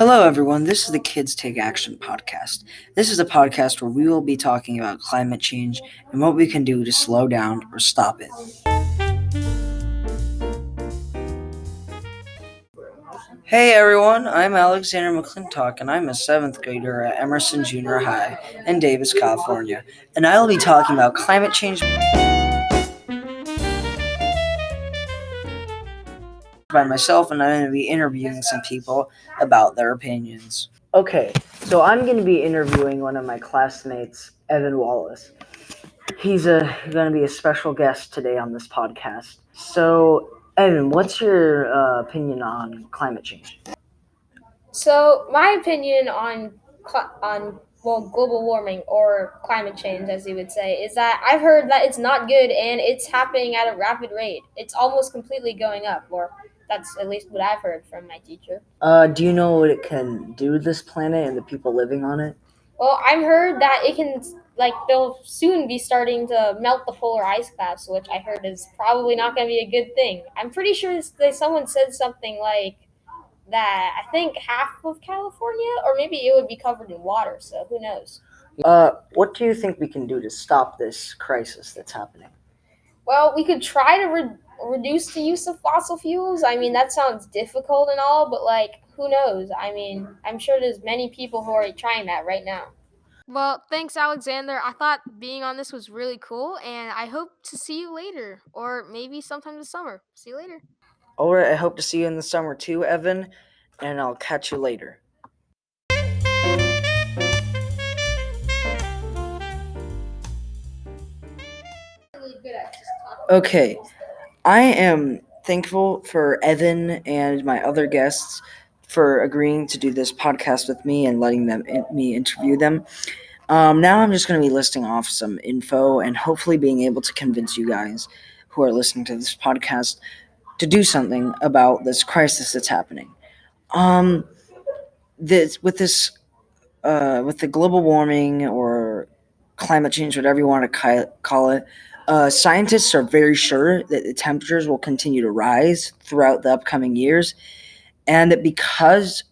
Hello, everyone. This is the Kids Take Action podcast. This is a podcast where we will be talking about climate change and what we can do to slow down or stop it. Hey, everyone. I'm Alexander McClintock, and I'm a 7th grader at Emerson Junior High in Davis, California. And I will be talking about climate change by myself, and I'm going to be interviewing some people about their opinions. Okay, so I'm going to be interviewing one of my classmates, Evan Wallace. He's going to be a special guest today on this podcast. So, Evan, what's your opinion on climate change? So my opinion on global warming or climate change, as you would say, is that I've heard that it's not good and it's happening at a rapid rate. It's almost completely going up, or that's at least what I've heard from my teacher. Do you know what it can do to this planet and the people living on it? Well, I've heard that it can, they'll soon be starting to melt the polar ice caps, which I heard is probably not going to be a good thing. I'm pretty sure someone said something like that I think half of California, or maybe it would be covered in water, so who knows? What do you think we can do to stop this crisis that's happening? Well, we could try to reduce the use of fossil fuels. I mean, that sounds difficult and all, but who knows? I mean, I'm sure there's many people who are trying that right now. Well, thanks, Alexander. I thought being on this was really cool, and I hope to see you later, or maybe sometime this summer. See you later. All right, I hope to see you in the summer too, Evan, and I'll catch you later. Okay, I am thankful for Evan and my other guests for agreeing to do this podcast with me and letting me interview them. Now I'm just going to be listing off some info and hopefully being able to convince you guys who are listening to this podcast to do something about this crisis that's happening. With the global warming or climate change, whatever you want to call it, scientists are very sure that the temperatures will continue to rise throughout the upcoming years, and that because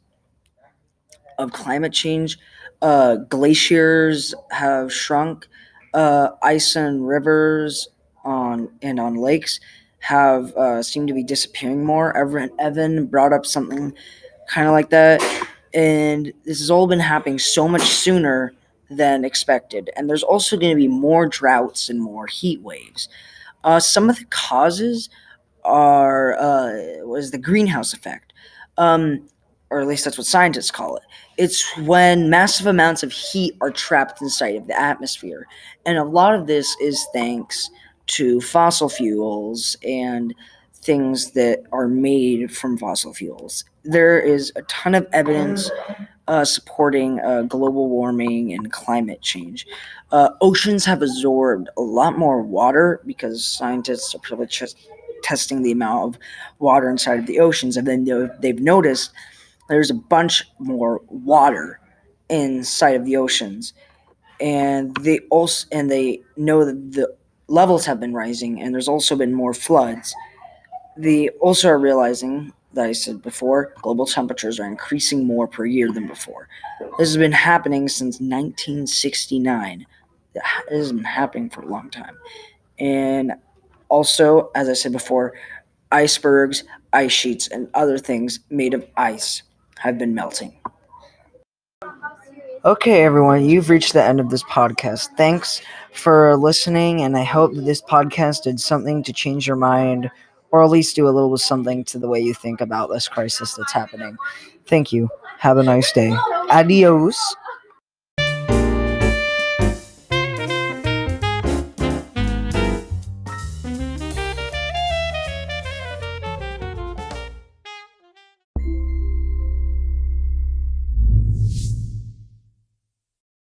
of climate change, glaciers have shrunk, ice and rivers on lakes have seemed to be disappearing more. Evan brought up something kind of like that, and this has all been happening so much sooner than expected. And there's also going to be more droughts and more heat waves. Some of the causes was the greenhouse effect, or at least that's what scientists call it. It's when massive amounts of heat are trapped inside of the atmosphere, and a lot of this is thanks to fossil fuels and things that are made from fossil fuels. There is a ton of evidence supporting global warming and climate change. Oceans have absorbed a lot more water because scientists are probably just testing the amount of water inside of the oceans, and then they've noticed there's a bunch more water inside of the oceans, and they know that the levels have been rising, and there's also been more floods. They also are realizing that I said before, global temperatures are increasing more per year than before. This has been happening since 1969. It has been happening for a long time. And also, as I said before, icebergs, ice sheets, and other things made of ice have been melting. Okay, everyone, you've reached the end of this podcast. Thanks for listening, and I hope that this podcast did something to change your mind, or at least do a little something to the way you think about this crisis that's happening. Thank you. Have a nice day. Adios.